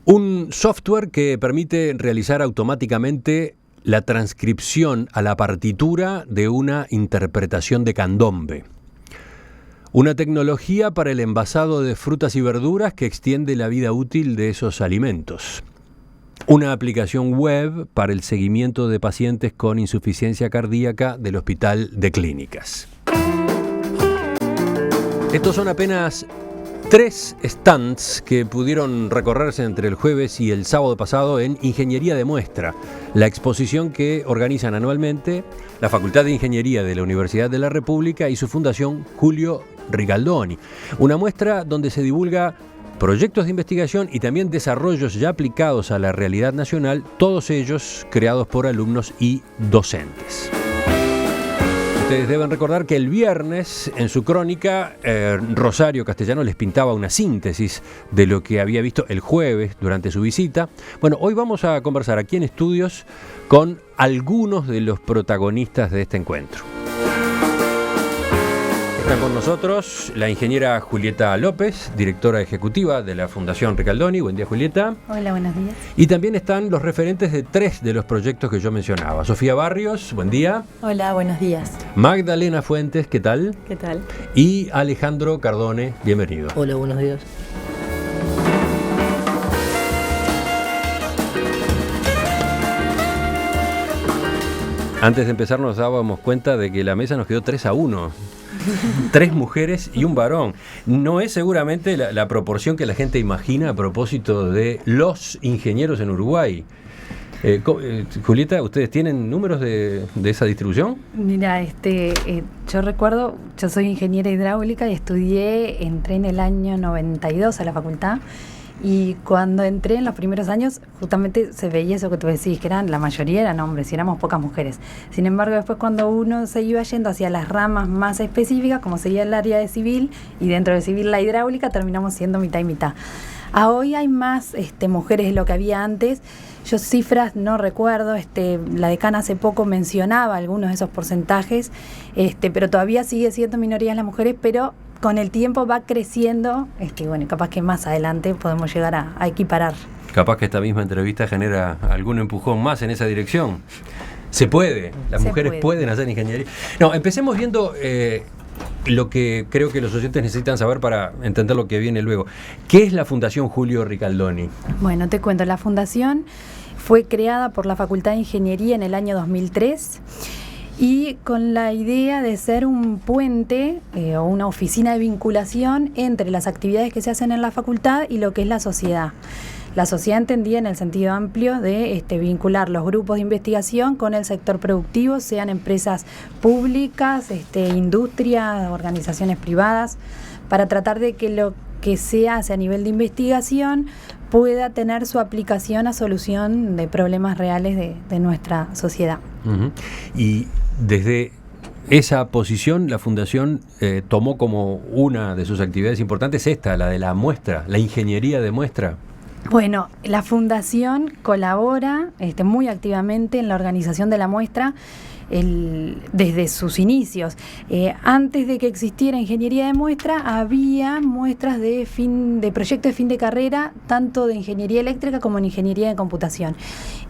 Un software que permite realizar automáticamente la transcripción a la partitura de una interpretación de candombe. Una tecnología para el envasado de frutas y verduras que extiende la vida útil de esos alimentos. Una aplicación web para el seguimiento de pacientes con insuficiencia cardíaca del Hospital de Clínicas. Estos son apenas 3 stands que pudieron recorrerse entre el jueves y el sábado pasado en Ingeniería de Muestra, la exposición que organizan anualmente la Facultad de Ingeniería de la Universidad de la República y su fundación Julio Ricaldoni. Una muestra donde se divulga proyectos de investigación y también desarrollos ya aplicados a la realidad nacional, todos ellos creados por alumnos y docentes. Ustedes deben recordar que el viernes, en su crónica, Rosario Castellano les pintaba una síntesis de lo que había visto el jueves durante su visita. Bueno, hoy vamos a conversar aquí en estudios con algunos de los protagonistas de este encuentro. Están con nosotros la ingeniera Julieta López, directora ejecutiva de la Fundación Ricaldoni. Buen día, Julieta. Hola, buenos días. Y también están los referentes de 3 de los proyectos que yo mencionaba. Sofía Barrios, buen día. Hola, buenos días. Magdalena Fuentes, ¿qué tal? ¿Qué tal? Y Alejandro Cardone, bienvenido. Hola, buenos días. Antes de empezar nos dábamos cuenta de que la mesa nos quedó 3-1. 3 mujeres y un varón. No es seguramente la proporción que la gente imagina a propósito de los ingenieros en Uruguay. Julieta, ¿ustedes tienen números de esa distribución? Mira, yo recuerdo, yo soy ingeniera hidráulica y entré en el año 92 a la facultad. Y cuando entré en los primeros años, justamente se veía eso que tú decís, que la mayoría eran hombres y éramos pocas mujeres. Sin embargo, después cuando uno se iba yendo hacia las ramas más específicas, como sería el área de civil, y dentro de civil la hidráulica, terminamos siendo mitad y mitad. Hoy hay más mujeres de lo que había antes. Yo cifras no recuerdo, la decana hace poco mencionaba algunos de esos porcentajes, pero todavía sigue siendo minorías las mujeres, pero con el tiempo va creciendo, bueno, capaz que más adelante podemos llegar a equiparar. Capaz que esta misma entrevista genera algún empujón más en esa dirección. Se puede, las mujeres pueden hacer ingeniería. No, empecemos viendo lo que creo que los oyentes necesitan saber para entender lo que viene luego. ¿Qué es la Fundación Julio Ricaldoni? Bueno, te cuento, la fundación fue creada por la Facultad de Ingeniería en el año 2003 y con la idea de ser un puente o una oficina de vinculación entre las actividades que se hacen en la facultad y lo que es la sociedad. La sociedad entendía en el sentido amplio de vincular los grupos de investigación con el sector productivo, sean empresas públicas, industria, organizaciones privadas, para tratar de que lo que se hace a nivel de investigación pueda tener su aplicación a solución de problemas reales de nuestra sociedad. Uh-huh. Y desde esa posición, la Fundación tomó como una de sus actividades importantes la de la muestra, la ingeniería de muestra. Bueno, la Fundación colabora muy activamente en la organización de la muestra desde sus inicios. Antes de que existiera ingeniería de muestra, había muestras de proyectos de fin de carrera, tanto de ingeniería eléctrica como en ingeniería de computación.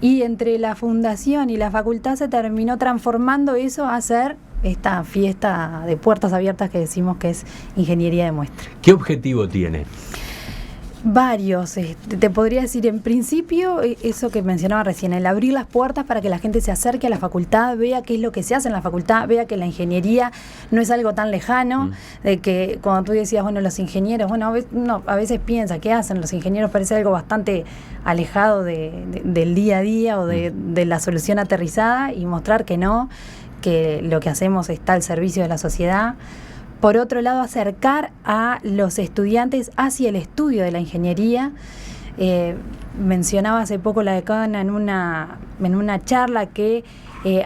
Y entre la Fundación y la facultad se terminó transformando eso a ser esta fiesta de puertas abiertas que decimos que es ingeniería de muestra. ¿Qué objetivo tiene? Varios, te podría decir en principio eso que mencionaba recién, el abrir las puertas para que la gente se acerque a la facultad, vea qué es lo que se hace en la facultad, vea que la ingeniería no es algo tan lejano, de que cuando tú decías, bueno, los ingenieros, bueno, a veces piensa, ¿qué hacen? Los ingenieros parece algo bastante alejado del día a día o de la solución aterrizada, y mostrar que no, que lo que hacemos está al servicio de la sociedad. Por otro lado, acercar a los estudiantes hacia el estudio de la ingeniería. Mencionaba hace poco la decana en una charla que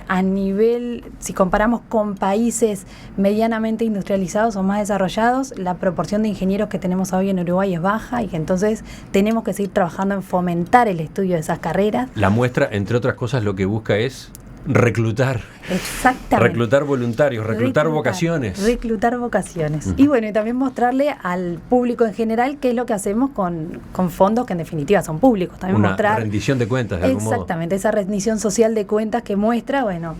a nivel, si comparamos con países medianamente industrializados o más desarrollados, la proporción de ingenieros que tenemos hoy en Uruguay es baja y que entonces tenemos que seguir trabajando en fomentar el estudio de esas carreras. La muestra, entre otras cosas, lo que busca es reclutar. Exactamente. Reclutar voluntarios, reclutar vocaciones. Reclutar vocaciones. Y bueno, y también mostrarle al público en general qué es lo que hacemos con fondos que en definitiva son públicos. También Una mostrar rendición de cuentas, de algún modo. Exactamente, esa rendición social de cuentas que muestra, bueno,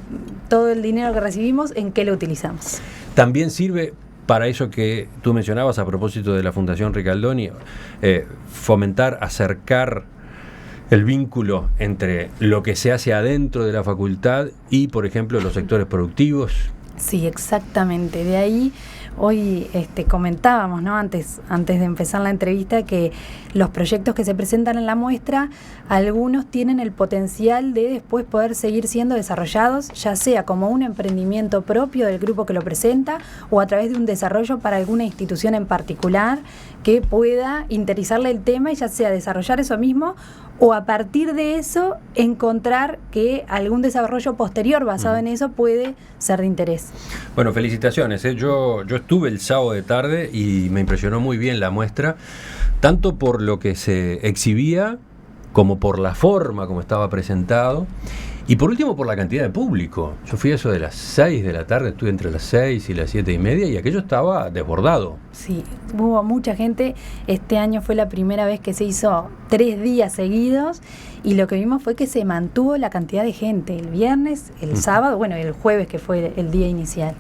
todo el dinero que recibimos, en qué lo utilizamos. También sirve para eso que tú mencionabas a propósito de la Fundación Ricaldoni, fomentar, acercar el vínculo entre lo que se hace adentro de la facultad y, por ejemplo, los sectores productivos. Sí, exactamente. De ahí hoy comentábamos, ¿no? Antes de empezar la entrevista, que los proyectos que se presentan en la muestra, algunos tienen el potencial de después poder seguir siendo desarrollados, ya sea como un emprendimiento propio del grupo que lo presenta o a través de un desarrollo para alguna institución en particular que pueda interesarle el tema y ya sea desarrollar eso mismo o a partir de eso encontrar que algún desarrollo posterior basado en eso puede ser de interés. Bueno, felicitaciones. Yo estuve el sábado de tarde y me impresionó muy bien la muestra, tanto por lo que se exhibía como por la forma como estaba presentado y por último por la cantidad de público. Yo fui a eso de las 6 de la tarde, estuve entre las 6 y las 7:30 y aquello estaba desbordado. Sí, hubo mucha gente. Este año fue la primera vez que se hizo 3 días seguidos y lo que vimos fue que se mantuvo la cantidad de gente el viernes, el sábado, bueno, el jueves que fue el día inicial.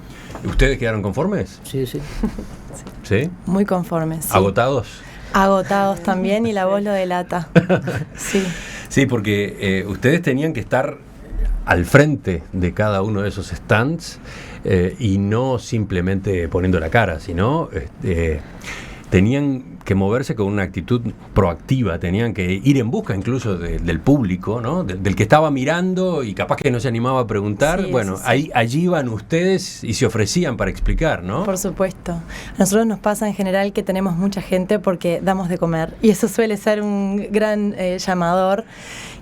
¿Ustedes quedaron conformes? Sí. ¿Sí? Muy conformes. Sí. ¿Agotados? Agotados también y la voz lo delata. Sí. Sí, porque ustedes tenían que estar al frente de cada uno de esos stands y no simplemente poniendo la cara, sino tenían que moverse con una actitud proactiva, tenían que ir en busca incluso del público, ¿no? Del que estaba mirando y capaz que no se animaba a preguntar. Sí, bueno, sí. Allí iban ustedes y se ofrecían para explicar, ¿no? Por supuesto. A nosotros nos pasa en general que tenemos mucha gente porque damos de comer y eso suele ser un gran llamador.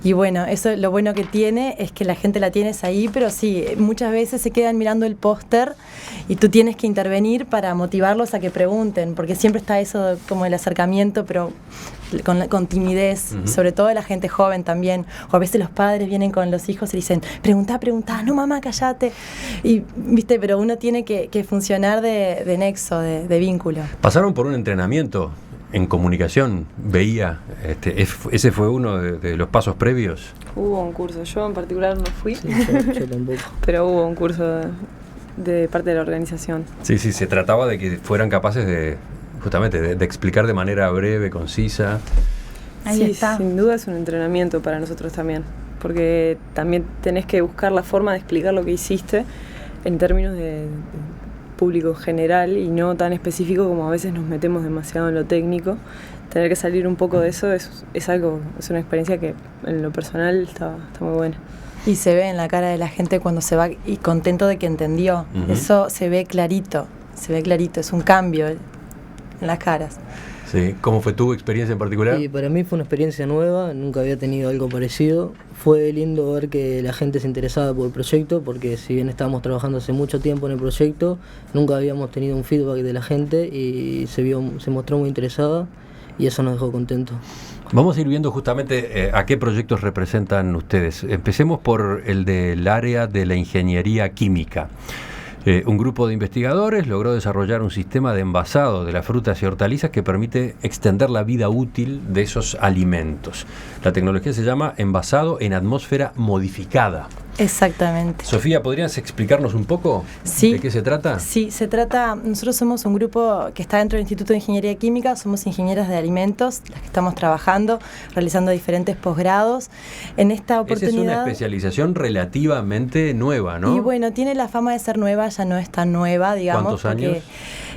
Y bueno, eso lo bueno que tiene es que la gente la tienes ahí, pero sí, muchas veces se quedan mirando el póster y tú tienes que intervenir para motivarlos a que pregunten, porque siempre está eso como el acercamiento, pero con timidez, sobre todo la gente joven también, o a veces los padres vienen con los hijos y dicen, preguntá, no mamá, callate, y viste, pero uno tiene que funcionar de nexo, de vínculo. Pasaron por un entrenamiento en comunicación, veía, ese fue uno de los pasos previos. Hubo un curso, yo en particular no fui, Sí, yo tampoco. Pero hubo un curso de parte de la organización. Sí, se trataba de que fueran capaces de explicar de manera breve, concisa. Ahí está. Sin duda es un entrenamiento para nosotros también, porque también tenés que buscar la forma de explicar lo que hiciste en términos de público general y no tan específico como a veces nos metemos demasiado en lo técnico. Tener que salir un poco de eso es una experiencia que en lo personal está muy buena. Y se ve en la cara de la gente cuando se va y contento de que entendió. Eso se ve clarito, es un cambio en las caras. Sí, ¿cómo fue tu experiencia en particular? Y para mí fue una experiencia nueva, nunca había tenido algo parecido. Fue lindo ver que la gente se interesaba por el proyecto, porque si bien estábamos trabajando hace mucho tiempo en el proyecto, nunca habíamos tenido un feedback de la gente y se mostró muy interesada y eso nos dejó contentos. Vamos a ir viendo justamente a qué proyectos representan ustedes. Empecemos por el del área de la ingeniería química. Un grupo de investigadores logró desarrollar un sistema de envasado de las frutas y hortalizas que permite extender la vida útil de esos alimentos. La tecnología se llama envasado en atmósfera modificada. Exactamente. Sofía, ¿podrías explicarnos un poco de qué se trata? Sí, nosotros somos un grupo que está dentro del Instituto de Ingeniería Química, somos ingenieras de alimentos, las que estamos trabajando, realizando diferentes posgrados. En esta oportunidad... Esa es una especialización relativamente nueva, ¿no? Y bueno, tiene la fama de ser nueva, ya no es tan nueva, digamos. ¿Cuántos años?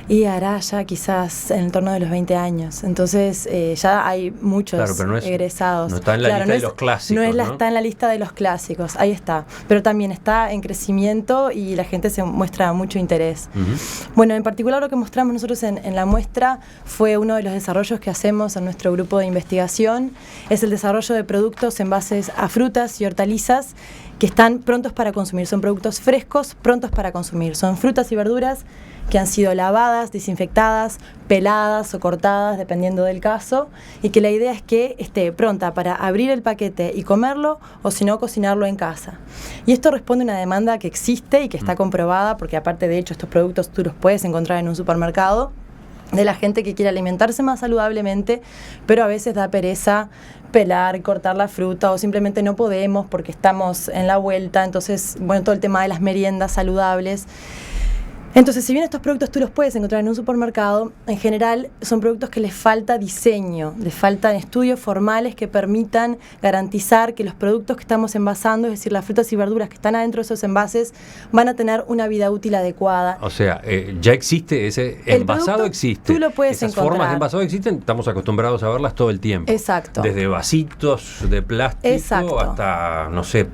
Y hará ya quizás en el torno de los 20 años. Entonces ya hay muchos egresados. No está en la lista de los clásicos, Está en la lista de los clásicos, ahí está. Pero también está en crecimiento y la gente se muestra mucho interés. Bueno, en particular lo que mostramos nosotros en la muestra fue uno de los desarrollos que hacemos en nuestro grupo de investigación. Es el desarrollo de productos en bases a frutas y hortalizas que están prontos para consumir. Son productos frescos, prontos para consumir. Son frutas y verduras que han sido lavadas, desinfectadas, peladas o cortadas, dependiendo del caso, y que la idea es que esté pronta para abrir el paquete y comerlo, o si no, cocinarlo en casa. Y esto responde a una demanda que existe y que está comprobada, porque aparte de hecho estos productos tú los puedes encontrar en un supermercado, de la gente que quiere alimentarse más saludablemente, pero a veces da pereza pelar, cortar la fruta, o simplemente no podemos porque estamos en la vuelta. Entonces, bueno, todo el tema de las meriendas saludables. Entonces, si bien estos productos tú los puedes encontrar en un supermercado, en general son productos que les falta diseño, les faltan estudios formales que permitan garantizar que los productos que estamos envasando, es decir, las frutas y verduras que están adentro de esos envases, van a tener una vida útil adecuada. O sea, ya existe ese envasado, existe. Tú lo puedes Esas encontrar. formas de envasado existen, estamos acostumbrados a verlas todo el tiempo. Exacto. Desde vasitos de plástico Exacto. hasta, no sé,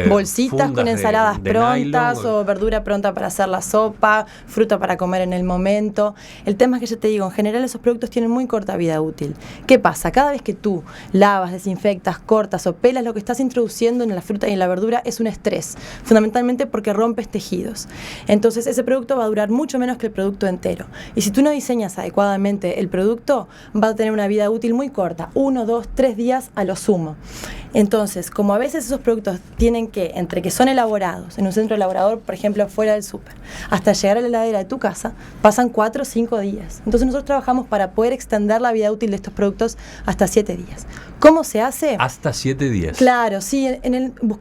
bolsitas fundas con ensaladas de prontas nylon. o verdura pronta para hacer la sopa, fruta para comer en el momento. El tema es que yo te digo, en general esos productos tienen muy corta vida útil. ¿Qué pasa? Cada vez que tú lavas, desinfectas, cortas o pelas, lo que estás introduciendo en la fruta y en la verdura es un estrés, fundamentalmente porque rompes tejidos. Entonces ese producto va a durar mucho menos que el producto entero. Y si tú no diseñas adecuadamente el producto, va a tener una vida útil muy corta, 1, 2, 3 días a lo sumo. Entonces, como a veces esos productos tienen que, entre que son elaborados en un centro elaborador, por ejemplo, fuera del súper, hasta llegar a la heladera de tu casa, pasan 4 o 5 días. Entonces nosotros trabajamos para poder extender la vida útil de estos productos hasta 7 días. ¿Cómo se hace? Hasta 7 días. Claro, sí,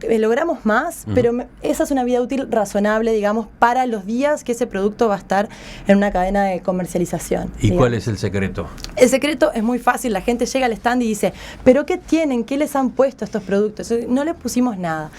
logramos más, pero esa es una vida útil razonable, digamos, para los días que ese producto va a estar en una cadena de comercialización. ¿Y digamos. cuál es el secreto? El secreto es muy fácil, la gente llega al stand y dice, ¿pero qué tienen? ¿Qué les han puesto a estos productos? No les pusimos nada.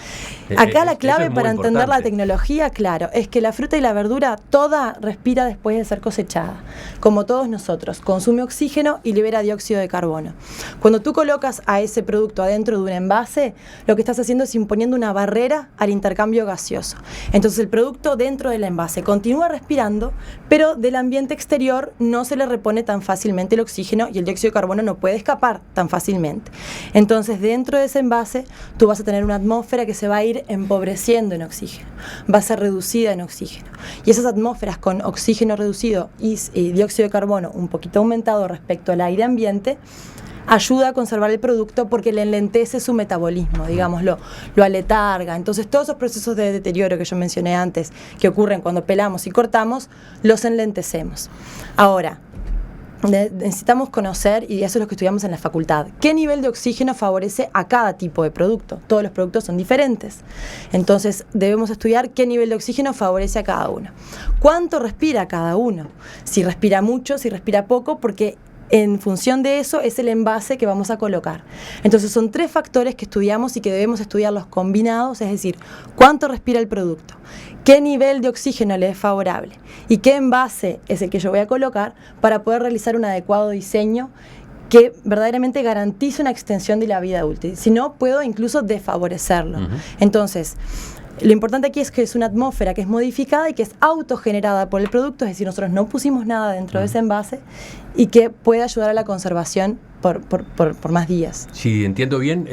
Acá la clave es muy para entender la importante. tecnología, claro, es que la fruta y la verdura toda respira después de ser cosechada, como todos nosotros, consume oxígeno y libera dióxido de carbono. Cuando tú colocas a ese producto adentro de un envase, lo que estás haciendo es imponiendo una barrera al intercambio gaseoso. Entonces el producto dentro del envase continúa respirando, pero del ambiente exterior no se le repone tan fácilmente el oxígeno y el dióxido de carbono no puede escapar tan fácilmente. Entonces dentro de ese envase tú vas a tener una atmósfera que se va a ir empobreciendo en oxígeno, va a ser reducida en oxígeno. Y esas atmósferas con oxígeno reducido y dióxido de carbono un poquito aumentado respecto al aire ambiente, ayuda a conservar el producto porque le enlentece su metabolismo, digámoslo, lo aletarga. Entonces todos esos procesos de deterioro que yo mencioné antes, que ocurren cuando pelamos y cortamos, los enlentecemos. Ahora, necesitamos conocer, y eso es lo que estudiamos en la facultad, qué nivel de oxígeno favorece a cada tipo de producto. Todos los productos son diferentes. Entonces debemos estudiar qué nivel de oxígeno favorece a cada uno. ¿Cuánto respira cada uno? Si respira mucho, si respira poco, porque en función de eso es el envase que vamos a colocar. Entonces son 3 factores que estudiamos y que debemos estudiarlos combinados, es decir, cuánto respira el producto, qué nivel de oxígeno le es favorable y qué envase es el que yo voy a colocar para poder realizar un adecuado diseño que verdaderamente garantice una extensión de la vida útil. Si no, puedo incluso desfavorecerlo. Entonces, lo importante aquí es que es una atmósfera que es modificada y que es autogenerada por el producto, es decir, nosotros no pusimos nada dentro de ese envase y que puede ayudar a la conservación por más días. Si entiendo bien,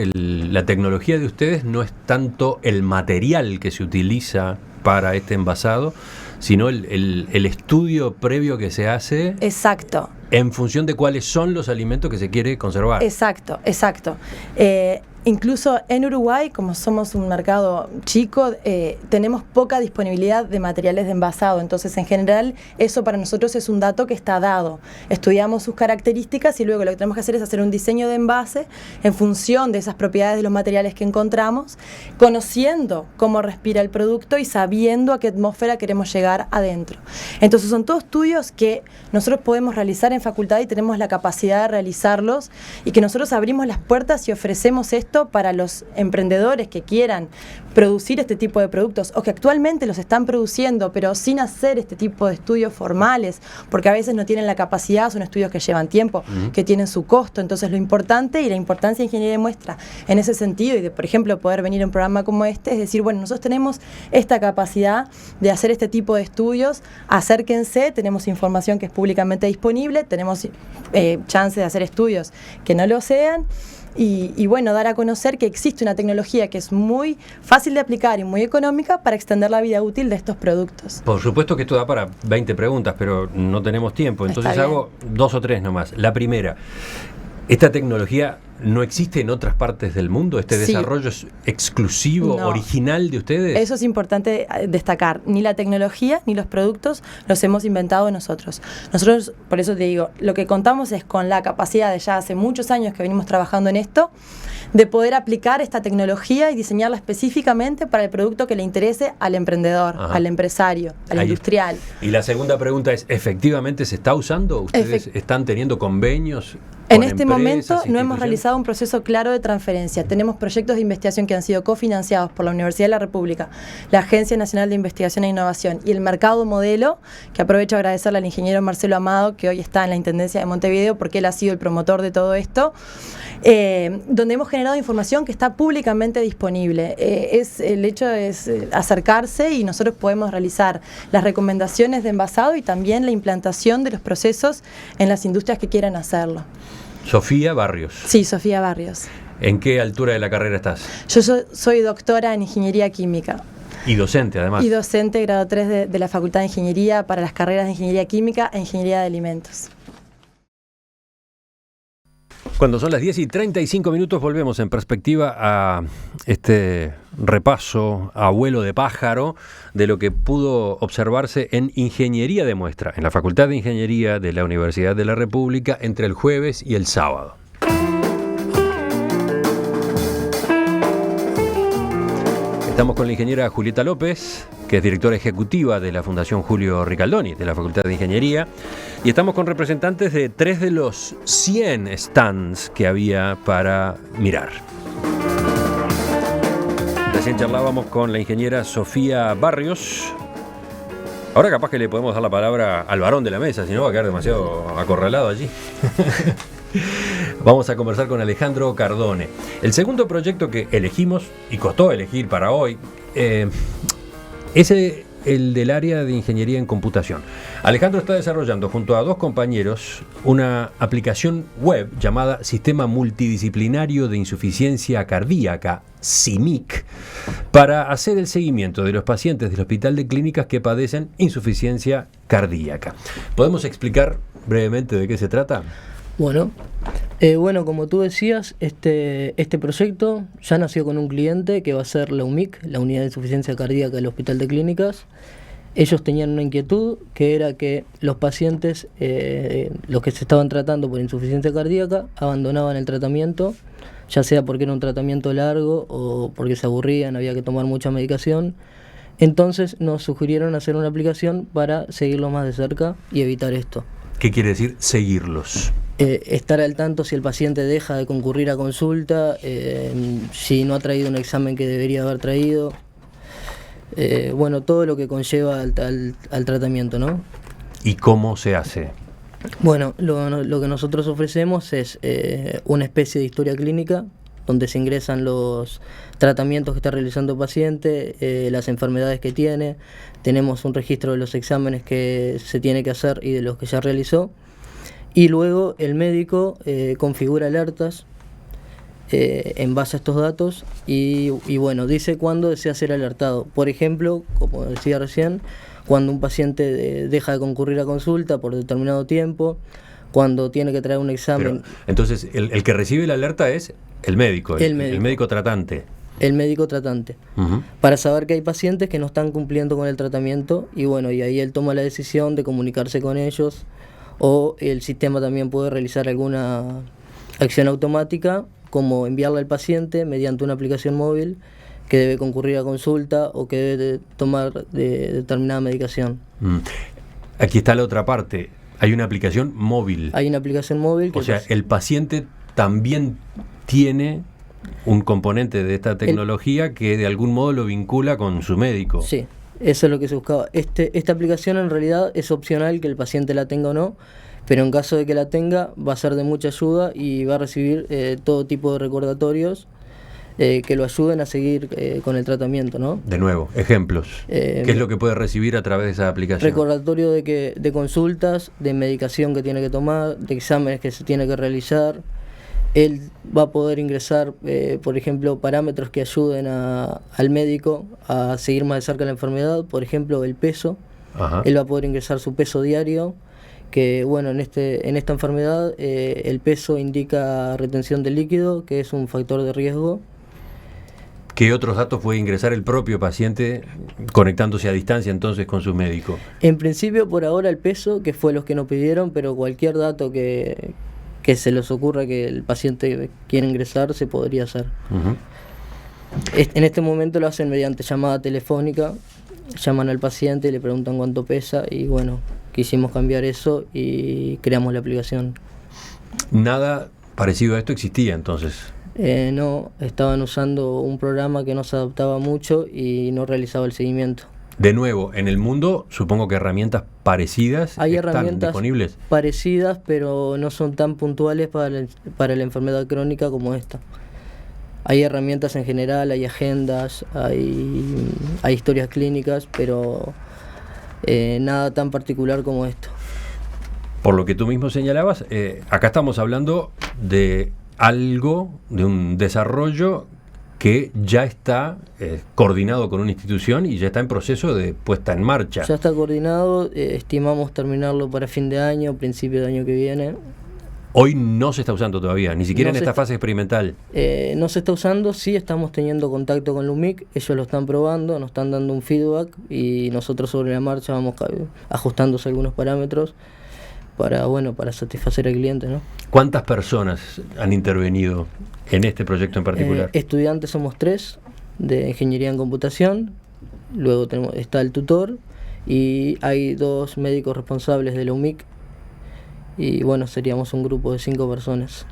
la tecnología de ustedes no es tanto el material que se utiliza para este envasado, sino el estudio previo que se hace. Exacto. En función de cuáles son los alimentos que se quiere conservar. Exacto. Incluso en Uruguay, como somos un mercado chico, tenemos poca disponibilidad de materiales de envasado. Entonces, en general, eso para nosotros es un dato que está dado. Estudiamos sus características y luego lo que tenemos que hacer es hacer un diseño de envase en función de esas propiedades de los materiales que encontramos, conociendo cómo respira el producto y sabiendo a qué atmósfera queremos llegar adentro. Entonces, son todos estudios que nosotros podemos realizar en facultad y tenemos la capacidad de realizarlos y que nosotros abrimos las puertas y ofrecemos esto para los emprendedores que quieran producir este tipo de productos o que actualmente los están produciendo pero sin hacer este tipo de estudios formales porque a veces no tienen la capacidad, son estudios que llevan tiempo, que tienen su costo. Entonces lo importante y la importancia de ingeniería de muestra en ese sentido y de, por ejemplo, poder venir a un programa como este es decir, bueno, nosotros tenemos esta capacidad de hacer este tipo de estudios, acérquense, tenemos información que es públicamente disponible, tenemos chance de hacer estudios que no lo sean y bueno, dar a conocer que existe una tecnología que es muy fácil de aplicar y muy económica para extender la vida útil de estos productos. Por supuesto que esto da para 20 preguntas, pero no tenemos tiempo, entonces Está bien. hago 2 o 3 nomás. La primera, ¿esta tecnología no existe en otras partes del mundo? ¿Este Sí. desarrollo es exclusivo, No. original de ustedes? Eso es importante destacar. Ni la tecnología ni los productos los hemos inventado nosotros. Nosotros, por eso te digo, lo que contamos es con la capacidad de ya hace muchos años que venimos trabajando en esto, de poder aplicar esta tecnología y diseñarla específicamente para el producto que le interese al emprendedor, Ajá. al empresario, al Ahí. industrial. Y la segunda pregunta es, ¿efectivamente se está usando? ¿Ustedes están teniendo convenios En con este empresas, momento no hemos instituciones? realizado un proceso claro de transferencia. Tenemos proyectos de investigación que han sido cofinanciados por la Universidad de la República, la Agencia Nacional de Investigación e Innovación y el Mercado Modelo, que aprovecho a agradecerle al ingeniero Marcelo Amado, que hoy está en la Intendencia de Montevideo, porque él ha sido el promotor de todo esto, donde hemos generado información que está públicamente disponible. El hecho es acercarse y nosotros podemos realizar las recomendaciones de envasado y también la implantación de los procesos en las industrias que quieran hacerlo. Sofía Barrios. Sí, Sofía Barrios. ¿En qué altura de la carrera estás? Yo soy doctora en Ingeniería Química Y docente, además. y docente grado 3 de la Facultad de Ingeniería para las carreras de Ingeniería Química e Ingeniería de Alimentos. Cuando son las 10:35 volvemos en perspectiva a este repaso a vuelo de pájaro de lo que pudo observarse en Ingeniería de Muestra, en la Facultad de Ingeniería de la Universidad de la República, entre el jueves y el sábado. Estamos con la ingeniera Julieta López, que es directora ejecutiva de la Fundación Julio Ricaldoni, de la Facultad de Ingeniería, y estamos con representantes de 3 de los 100 stands que había para mirar. Recién charlábamos con la ingeniera Sofía Barrios. Ahora capaz que le podemos dar la palabra al varón de la mesa, si no va a quedar demasiado acorralado allí. Vamos a conversar con Alejandro Cardone. El segundo proyecto que elegimos, y costó elegir para hoy, es el del área de ingeniería en computación. Alejandro está desarrollando junto a 2 compañeros una aplicación web llamada Sistema Multidisciplinario de Insuficiencia Cardíaca, CIMIC, para hacer el seguimiento de los pacientes del Hospital de Clínicas que padecen insuficiencia cardíaca. ¿Podemos explicar brevemente de qué se trata? Bueno, como tú decías, este proyecto ya nació con un cliente que va a ser la UMIC, la Unidad de Insuficiencia Cardíaca del Hospital de Clínicas. Ellos tenían una inquietud que era que los pacientes, los que se estaban tratando por insuficiencia cardíaca, abandonaban el tratamiento, ya sea porque era un tratamiento largo o porque se aburrían, había que tomar mucha medicación. Entonces nos sugirieron hacer una aplicación para seguirlos más de cerca y evitar esto. ¿Qué quiere decir seguirlos? Estar al tanto si el paciente deja de concurrir a consulta, si no ha traído un examen que debería haber traído, todo lo que conlleva al tratamiento, ¿no? ¿Y cómo se hace? Bueno, lo que nosotros ofrecemos es una especie de historia clínica donde se ingresan los tratamientos que está realizando el paciente, las enfermedades que tiene, tenemos un registro de los exámenes que se tiene que hacer y de los que ya realizó, y luego el médico configura alertas en base a estos datos y dice cuándo desea ser alertado. Por ejemplo, como decía recién, cuando un paciente deja de concurrir a consulta por determinado tiempo, cuando tiene que traer un examen. Pero, entonces, el que recibe la alerta es el médico, el médico tratante. El médico tratante, para saber que hay pacientes que no están cumpliendo con el tratamiento y ahí él toma la decisión de comunicarse con ellos, o el sistema también puede realizar alguna acción automática como enviarle al paciente mediante una aplicación móvil que debe concurrir a consulta o que debe tomar determinada medicación. Aquí está la otra parte, hay una aplicación móvil. Hay una aplicación móvil que... O sea, el paciente también tiene un componente de esta tecnología que de algún modo lo vincula con su médico. Sí, eso es lo que se buscaba. Esta aplicación en realidad es opcional que el paciente la tenga o no, pero en caso de que la tenga va a ser de mucha ayuda y va a recibir todo tipo de recordatorios que lo ayuden a seguir con el tratamiento, ¿no? De nuevo, ejemplos. ¿Qué es lo que puede recibir a través de esa aplicación? Recordatorio de consultas, de medicación que tiene que tomar, de exámenes que se tiene que realizar, Él va a poder ingresar, por ejemplo, parámetros que ayuden al médico a seguir más de cerca la enfermedad, por ejemplo, el peso. Ajá. Él va a poder ingresar su peso diario, que bueno, en esta enfermedad el peso indica retención de líquido, que es un factor de riesgo. ¿Qué otros datos puede ingresar el propio paciente conectándose a distancia entonces con su médico? En principio, por ahora, el peso, que fue los que nos pidieron, pero cualquier dato que se les ocurra que el paciente quiera ingresar, se podría hacer. Uh-huh. En este momento lo hacen mediante llamada telefónica, llaman al paciente, le preguntan cuánto pesa y bueno, quisimos cambiar eso y creamos la aplicación. Nada parecido a esto existía entonces. No, estaban usando un programa que no se adaptaba mucho y no realizaba el seguimiento. De nuevo, en el mundo supongo que herramientas parecidas Hay están herramientas disponibles. parecidas, pero no son tan puntuales para la enfermedad crónica como esta. Hay herramientas en general, hay agendas, hay historias clínicas, pero nada tan particular como esto. Por lo que tú mismo señalabas, acá estamos hablando de algo, de un desarrollo que ya está coordinado con una institución y ya está en proceso de puesta en marcha. Ya está coordinado, estimamos terminarlo para fin de año, principio de año que viene. Hoy no se está usando todavía, ni siquiera No en se esta está- fase experimental. No se está usando, sí estamos teniendo contacto con LUMIC, ellos lo están probando, nos están dando un feedback y nosotros sobre la marcha vamos ajustándose algunos parámetros para satisfacer al cliente, ¿no? ¿Cuántas personas han intervenido en este proyecto en particular? Estudiantes somos 3 de ingeniería en computación, luego está el tutor y hay 2 médicos responsables de la UMIC y bueno, seríamos un grupo de 5 personas.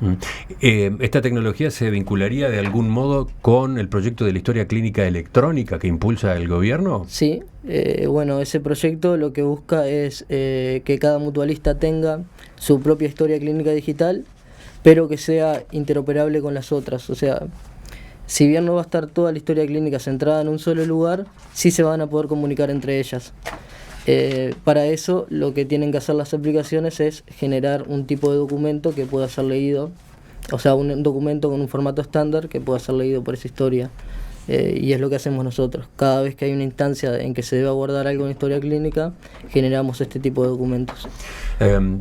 ¿Esta tecnología se vincularía de algún modo con el proyecto de la historia clínica electrónica que impulsa el gobierno? Sí, ese proyecto lo que busca es que cada mutualista tenga su propia historia clínica digital, pero que sea interoperable con las otras. O sea, si bien no va a estar toda la historia clínica centrada en un solo lugar, sí se van a poder comunicar entre ellas. Para eso lo que tienen que hacer las aplicaciones es generar un tipo de documento que pueda ser leído, o sea, un documento con un formato estándar que pueda ser leído por esa historia. Y es lo que hacemos nosotros. Cada vez que hay una instancia en que se debe abordar algo en historia clínica, generamos este tipo de documentos.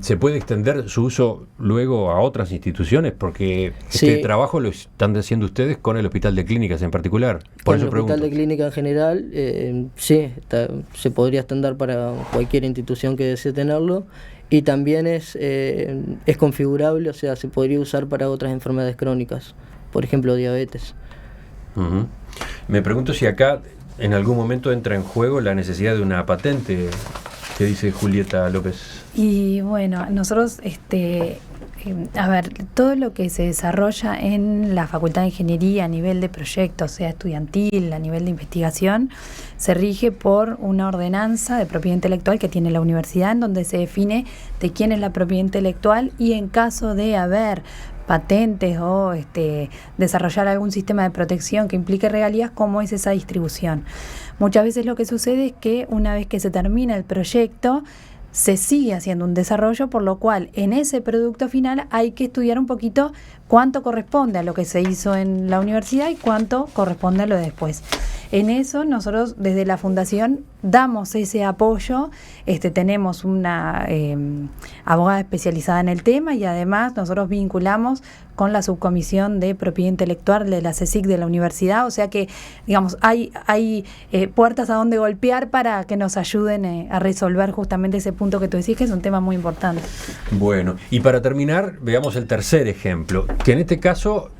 ¿Se puede extender su uso luego a otras instituciones? Porque este Sí. trabajo lo están haciendo ustedes con el Hospital de Clínicas en particular. Por Con eso el pregunto. hospital de clínica en general, sí, se podría extender para cualquier institución que desee tenerlo. Y también es configurable, o sea, se podría usar para otras enfermedades crónicas, por ejemplo, diabetes. Ujú. Me pregunto si acá en algún momento entra en juego la necesidad de una patente. ¿Qué dice Julieta López? Y bueno, nosotros, a ver, todo lo que se desarrolla en la Facultad de Ingeniería a nivel de proyectos, sea estudiantil, a nivel de investigación, se rige por una ordenanza de propiedad intelectual que tiene la universidad, en donde se define de quién es la propiedad intelectual y en caso de haber patentes o desarrollar algún sistema de protección que implique regalías, cómo es esa distribución. Muchas veces lo que sucede es que una vez que se termina el proyecto, se sigue haciendo un desarrollo, por lo cual en ese producto final hay que estudiar un poquito cuánto corresponde a lo que se hizo en la universidad y cuánto corresponde a lo de después. En eso nosotros desde la Fundación damos ese apoyo, tenemos una abogada especializada en el tema y además nosotros vinculamos con la subcomisión de propiedad intelectual de la CSIC de la universidad, o sea que digamos hay puertas a donde golpear para que nos ayuden a resolver justamente ese punto que tú decís, que es un tema muy importante. Bueno, y para terminar, veamos el tercer ejemplo, que en este caso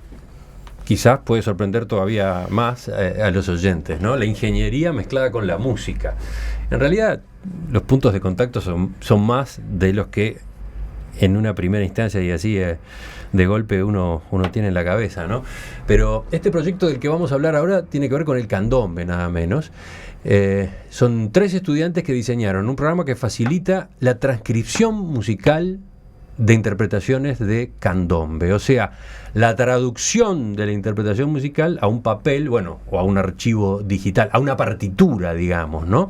quizás puede sorprender todavía más a los oyentes, ¿no? La ingeniería mezclada con la música. En realidad, los puntos de contacto son más de los que en una primera instancia y así de golpe uno tiene en la cabeza, ¿no? Pero este proyecto del que vamos a hablar ahora tiene que ver con el candombe, nada menos. Son 3 estudiantes que diseñaron un programa que facilita la transcripción musical de interpretaciones de candombe, o sea, la traducción de la interpretación musical a un papel, bueno, o a un archivo digital, a una partitura, digamos, ¿no?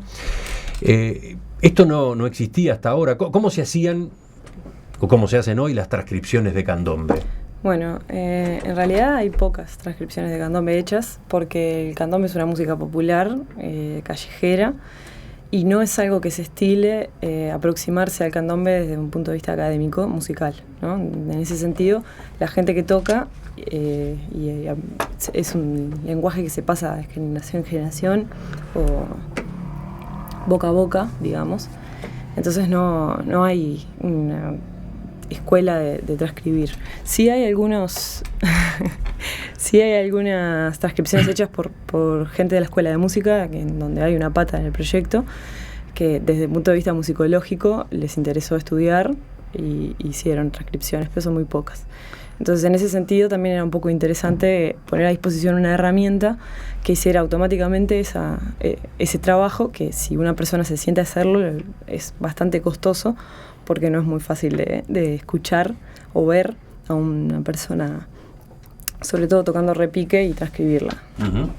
Esto no existía hasta ahora. ¿Cómo se hacían o cómo se hacen hoy las transcripciones de candombe? Bueno, en realidad hay pocas transcripciones de candombe hechas porque el candombe es una música popular, callejera, y no es algo que se estile aproximarse al candombe desde un punto de vista académico, musical, ¿no? En ese sentido, la gente que toca es un lenguaje que se pasa de generación en generación o boca a boca, digamos. Entonces no hay una escuela de transcribir. Sí hay algunas transcripciones hechas por gente de la escuela de música, en donde hay una pata en el proyecto, que desde el punto de vista musicológico les interesó estudiar y hicieron transcripciones, pero son muy pocas. Entonces, en ese sentido, también era un poco interesante poner a disposición una herramienta que hiciera automáticamente ese trabajo, que si una persona se siente a hacerlo es bastante costoso, porque no es muy fácil de escuchar o ver a una persona, sobre todo tocando repique, y transcribirla. Uh-huh.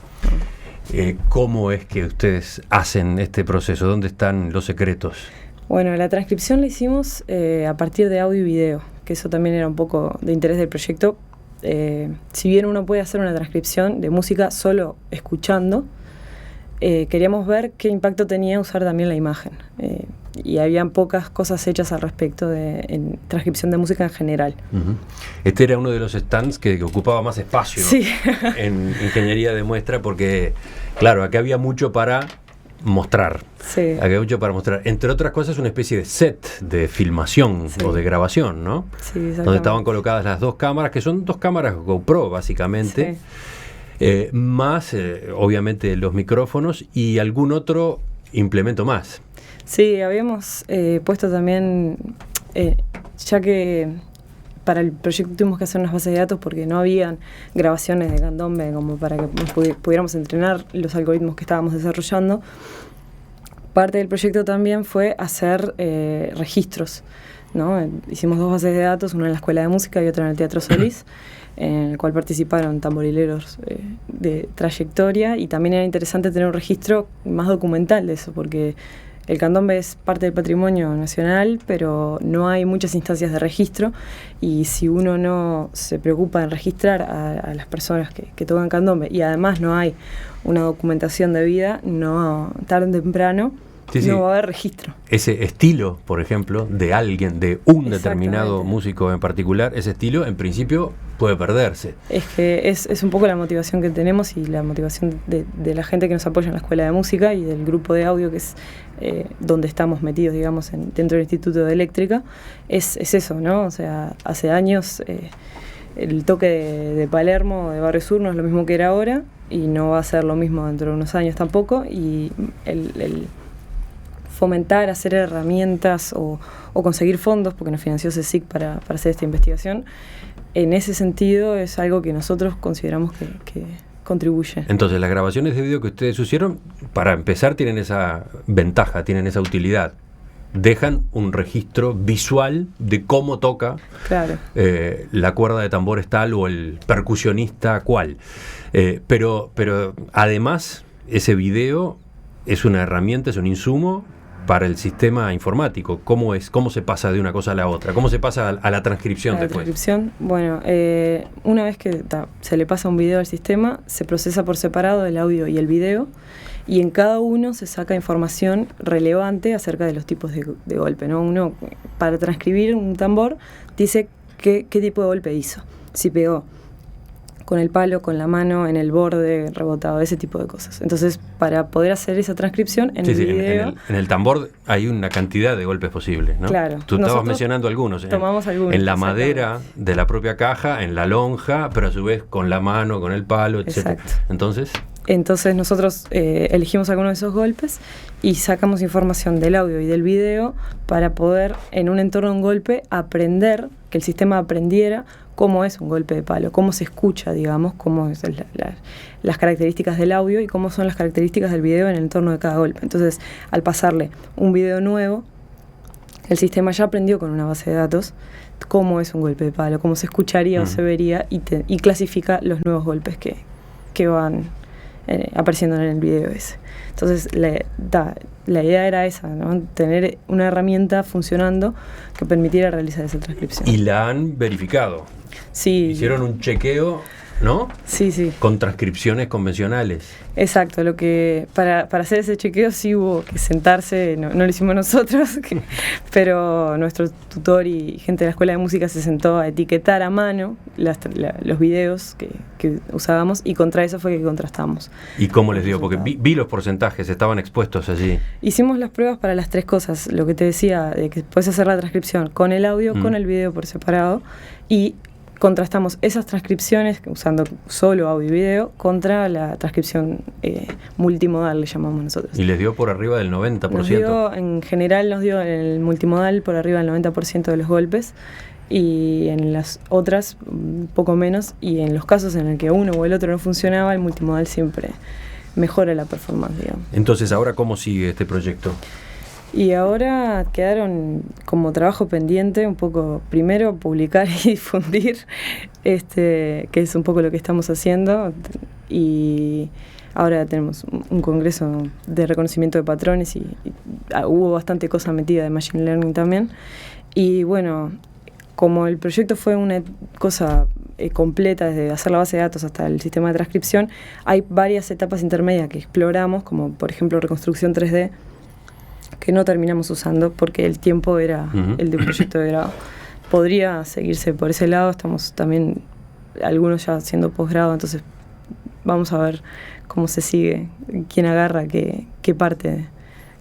¿Cómo es que ustedes hacen este proceso? ¿Dónde están los secretos? Bueno, la transcripción la hicimos a partir de audio y video, que eso también era un poco de interés del proyecto. Si bien uno puede hacer una transcripción de música solo escuchando, queríamos ver qué impacto tenía usar también la imagen. Y habían pocas cosas hechas al respecto en transcripción de música en general. Uh-huh. Este era uno de los stands que ocupaba más espacio, sí, en ingeniería de muestra, porque, claro, acá había mucho para mostrar. Sí. Acá había mucho para mostrar. Entre otras cosas, una especie de set de filmación, sí, o de grabación, ¿no? Sí, donde estaban colocadas las dos cámaras, que son dos cámaras GoPro, básicamente. Sí. Más, obviamente, los micrófonos y algún otro implemento más. Sí, habíamos puesto también, ya que para el proyecto tuvimos que hacer unas bases de datos porque no habían grabaciones de candombe como para que pudiéramos entrenar los algoritmos que estábamos desarrollando. Parte del proyecto también fue hacer registros, ¿no? Hicimos dos bases de datos, una en la Escuela de Música y otra en el Teatro Solís, en el cual participaron tamborileros de trayectoria, y también era interesante tener un registro más documental de eso, porque el candombe es parte del patrimonio nacional, pero no hay muchas instancias de registro, y si uno no se preocupa en registrar a las personas que tocan candombe, y además no hay una documentación debida, no, tarde o temprano, sí, no va a haber registro. Ese estilo, por ejemplo, de alguien, de un determinado músico en particular, ese estilo, en principio, puede perderse. Es que es un poco la motivación que tenemos y la motivación de la gente que nos apoya en la Escuela de Música y del grupo de audio, que es donde estamos metidos, digamos, dentro del Instituto de Eléctrica. Es eso, ¿no? O sea, hace años el toque de Palermo, de Barrio Sur, no es lo mismo que era ahora, y no va a ser lo mismo dentro de unos años tampoco, y el fomentar, hacer herramientas o conseguir fondos, porque nos financió CSIC para hacer esta investigación, en ese sentido es algo que nosotros consideramos que contribuye. Entonces, las grabaciones de video que ustedes hicieron, para empezar, tienen esa ventaja, tienen esa utilidad. Dejan un registro visual de cómo toca, claro, la cuerda de tambores tal o el percusionista cual. Pero además, ese video es una herramienta, es un insumo para el sistema informático. ¿Cómo se pasa de una cosa a la otra? ¿Cómo se pasa a la transcripción después? Transcripción, bueno, una vez que se le pasa un video al sistema, se procesa por separado el audio y el video, y en cada uno se saca información relevante acerca de los tipos de golpe, ¿no? Uno, para transcribir un tambor, dice qué tipo de golpe hizo. Si pegó con el palo, con la mano, en el borde, rebotado, ese tipo de cosas. Entonces, para poder hacer esa transcripción en el video... En el tambor hay una cantidad de golpes posibles, ¿no? Claro. Tú estabas mencionando algunos. Tomamos algunos. En la madera de la propia caja, en la lonja, pero a su vez con la mano, con el palo, etc. Exacto. Entonces nosotros elegimos algunos de esos golpes y sacamos información del audio y del video para poder, en un entorno de un golpe, aprender, que el sistema aprendiera cómo es un golpe de palo, cómo se escucha, digamos, cómo son las características del audio y cómo son las características del video en el entorno de cada golpe. Entonces, al pasarle un video nuevo, el sistema ya aprendió con una base de datos cómo es un golpe de palo, cómo se escucharía o se vería, y clasifica los nuevos golpes que van apareciendo en el video ese. Entonces la idea era esa, ¿no? Tener una herramienta funcionando que permitiera realizar esa transcripción. Y la han verificado. Sí. Hicieron un chequeo, ¿no? Sí. Con transcripciones convencionales. Exacto, lo que para hacer ese chequeo sí hubo que sentarse, no lo hicimos nosotros, pero nuestro tutor y gente de la escuela de música se sentó a etiquetar a mano los videos que usábamos, y contra eso fue que contrastamos. ¿Y cómo les dio? Porque vi los porcentajes, estaban expuestos allí. Hicimos las pruebas para las 3 cosas, lo que te decía, de que puedes hacer la transcripción con el audio, con el video por separado, y contrastamos esas transcripciones usando solo audio y video contra la transcripción multimodal, le llamamos nosotros. ¿Y les dio por arriba del 90%? En general nos dio en el multimodal por arriba del 90% de los golpes, y en las otras un poco menos, y en los casos en el que uno o el otro no funcionaba, el multimodal siempre mejora la performance, digamos. Entonces, ¿ahora cómo sigue este proyecto? Y ahora quedaron como trabajo pendiente un poco, primero publicar y difundir, que es un poco lo que estamos haciendo, y ahora tenemos un congreso de reconocimiento de patrones y hubo bastante cosa metida de Machine Learning también. Y bueno, como el proyecto fue una cosa completa, desde hacer la base de datos hasta el sistema de transcripción, hay varias etapas intermedias que exploramos, como por ejemplo reconstrucción 3D, que no terminamos usando porque el tiempo era el de un proyecto de grado. Podría seguirse por ese lado, estamos también algunos ya haciendo posgrado, entonces vamos a ver cómo se sigue, quién agarra qué parte,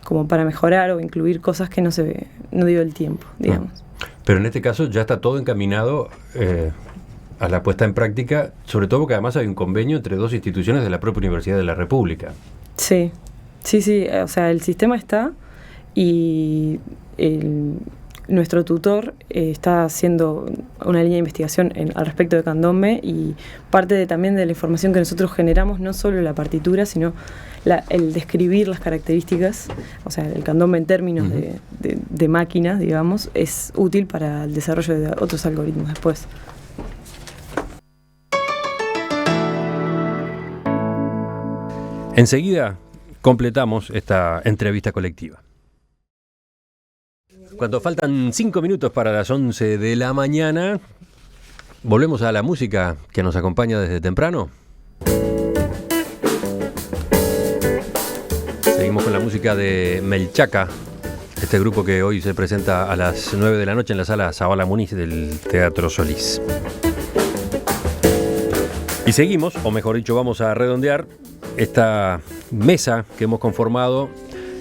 como para mejorar o incluir cosas que no dio el tiempo, digamos. Pero en este caso ya está todo encaminado a la puesta en práctica, sobre todo porque además hay un convenio entre 2 instituciones de la propia Universidad de la República. Sí, o sea, el sistema está, y nuestro tutor está haciendo una línea de investigación al respecto de candombe, y parte también de la información que nosotros generamos, no solo la partitura, sino el describir las características, o sea, el candombe en términos de máquinas, digamos, es útil para el desarrollo de otros algoritmos después. Enseguida completamos esta entrevista colectiva. Cuando faltan 5 minutos para las 11 de la mañana, volvemos a la música que nos acompaña desde temprano. Seguimos con la música de Melchaca, este grupo que hoy se presenta a las 9 de la noche en la sala Zabala Muniz del Teatro Solís. Y seguimos, o mejor dicho, vamos a redondear esta mesa que hemos conformado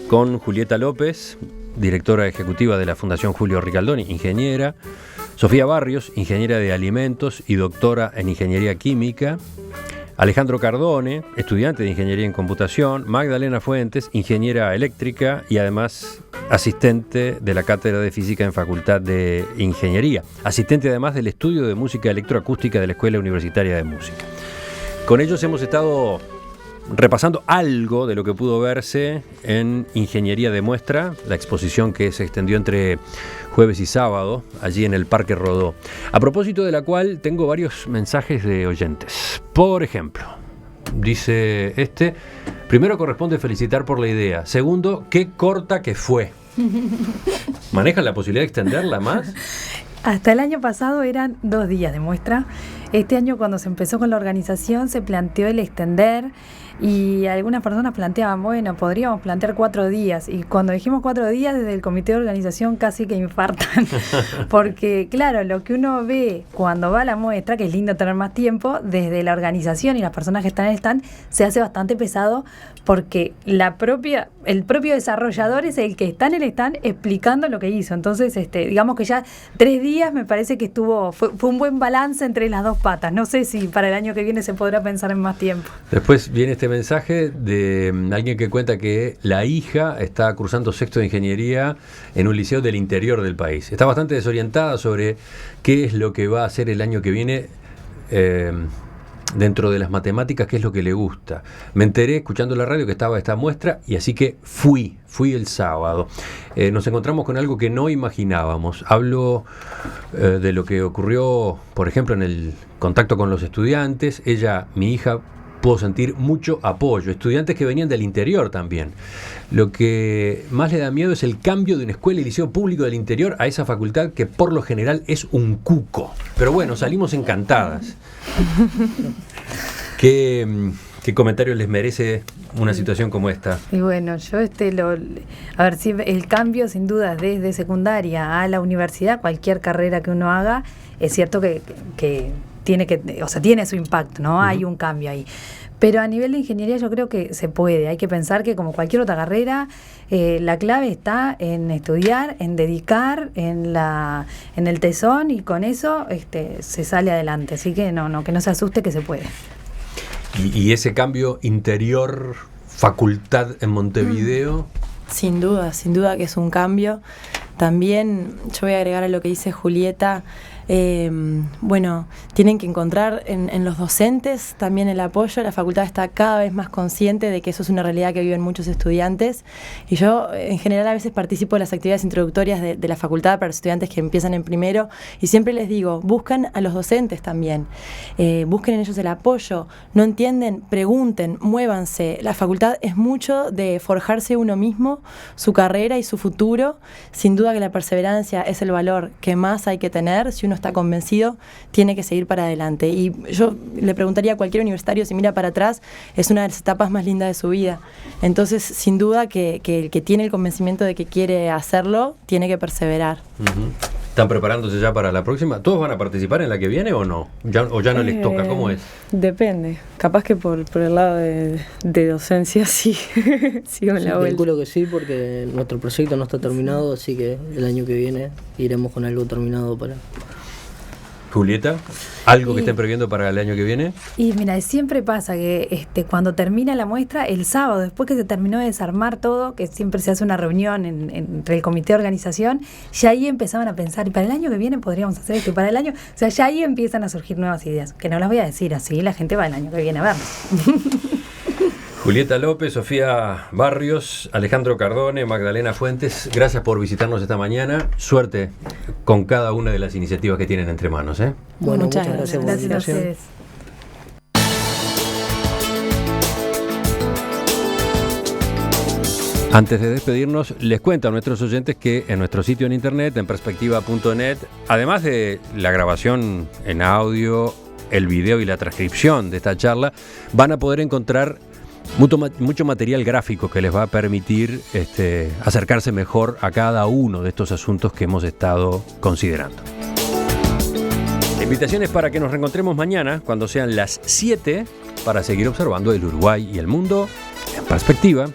con Julieta López, directora ejecutiva de la Fundación Julio Ricaldoni, ingeniera; Sofía Barrios, ingeniera de alimentos y doctora en ingeniería química; Alejandro Cardone, estudiante de ingeniería en computación; Magdalena Fuentes, ingeniera eléctrica y además asistente de la cátedra de física en Facultad de Ingeniería, asistente además del estudio de música electroacústica de la Escuela Universitaria de Música. Con ellos hemos estado repasando algo de lo que pudo verse en Ingeniería de Muestra, la exposición que se extendió entre jueves y sábado, allí en el Parque Rodó, a propósito de la cual tengo varios mensajes de oyentes. Por ejemplo, dice primero corresponde felicitar por la idea, segundo, qué corta que fue. ¿Manejan la posibilidad de extenderla más? Hasta el año pasado eran 2 días de muestra. Este año, cuando se empezó con la organización, se planteó el extender, y algunas personas planteaban, bueno, podríamos plantear 4 días. Y cuando dijimos 4 días, desde el comité de organización casi que infartan. Porque, claro, lo que uno ve cuando va a la muestra, que es lindo tener más tiempo, desde la organización y las personas que están en el stand, se hace bastante pesado, porque el propio desarrollador es el que está en el stand explicando lo que hizo. Entonces, digamos que ya 3 días me parece que fue un buen balance entre las 2 patas. No sé si para el año que viene se podrá pensar en más tiempo. Después viene este mensaje de alguien que cuenta que la hija está cursando 6º de ingeniería en un liceo del interior del país. Está bastante desorientada sobre qué es lo que va a hacer el año que viene dentro de las matemáticas, qué es lo que le gusta. Me enteré escuchando la radio que estaba esta muestra, y así que fui el sábado. Nos encontramos con algo que no imaginábamos. Hablo de lo que ocurrió, por ejemplo, en el contacto con los estudiantes. Mi hija pudo sentir mucho apoyo. Estudiantes que venían del interior también. Lo que más le da miedo es el cambio de una escuela y liceo público del interior a esa facultad que por lo general es un cuco. Pero bueno, salimos encantadas. ¿Qué comentario les merece una situación como esta? Y bueno, yo a ver, si el cambio sin duda desde secundaria a la universidad, cualquier carrera que uno haga, es cierto que tiene su impacto, ¿no? Hay un cambio ahí. Pero a nivel de ingeniería yo creo que se puede. Hay que pensar que como cualquier otra carrera, la clave está en estudiar, en dedicar, en el tesón, y con eso se sale adelante. Así que que no se asuste, que se puede. Y ese cambio interior, facultad en Montevideo. Sin duda que es un cambio. También yo voy a agregar a lo que dice Julieta, tienen que encontrar en los docentes también el apoyo. La facultad está cada vez más consciente de que eso es una realidad que viven muchos estudiantes, y yo en general a veces participo de las actividades introductorias de la facultad para los estudiantes que empiezan en primero, y siempre les digo, buscan a los docentes también, busquen en ellos el apoyo. No entienden, pregunten, muévanse. La facultad es mucho de forjarse uno mismo, su carrera y su futuro. Sin duda que la perseverancia es el valor que más hay que tener. Si uno está convencido, tiene que seguir para adelante. Y yo le preguntaría a cualquier universitario, si mira para atrás, es una de las etapas más lindas de su vida. Entonces, sin duda que el que tiene el convencimiento de que quiere hacerlo, tiene que perseverar. ¿Están preparándose ya para la próxima? ¿Todos van a participar en la que viene o no? ¿O ya no les toca? ¿Cómo es? Depende. Capaz que por el lado de docencia sí. Sigo en la vuelta. Calculo que sí, porque nuestro proyecto no está terminado, así que el año que viene iremos con algo terminado para... Julieta, ¿algo que estén previendo para el año que viene? Y mira, siempre pasa que cuando termina la muestra, el sábado, después que se terminó de desarmar todo, que siempre se hace una reunión entre el comité de organización, ya ahí empezaban a pensar, y para el año que viene podríamos hacer esto, y para el año, o sea, ya ahí empiezan a surgir nuevas ideas, que no las voy a decir así, la gente va el año que viene a vernos. Julieta López, Sofía Barrios, Alejandro Cardone, Magdalena Fuentes, gracias por visitarnos esta mañana. Suerte con cada una de las iniciativas que tienen entre manos. Bueno, muchas gracias por la invitación. Gracias. Antes de despedirnos, les cuento a nuestros oyentes que en nuestro sitio en internet, en perspectiva.net, además de la grabación en audio, el video y la transcripción de esta charla, van a poder encontrar mucho material gráfico que les va a permitir acercarse mejor a cada uno de estos asuntos que hemos estado considerando. La invitación es para que nos reencontremos mañana cuando sean las 7 para seguir observando el Uruguay y el mundo en perspectiva.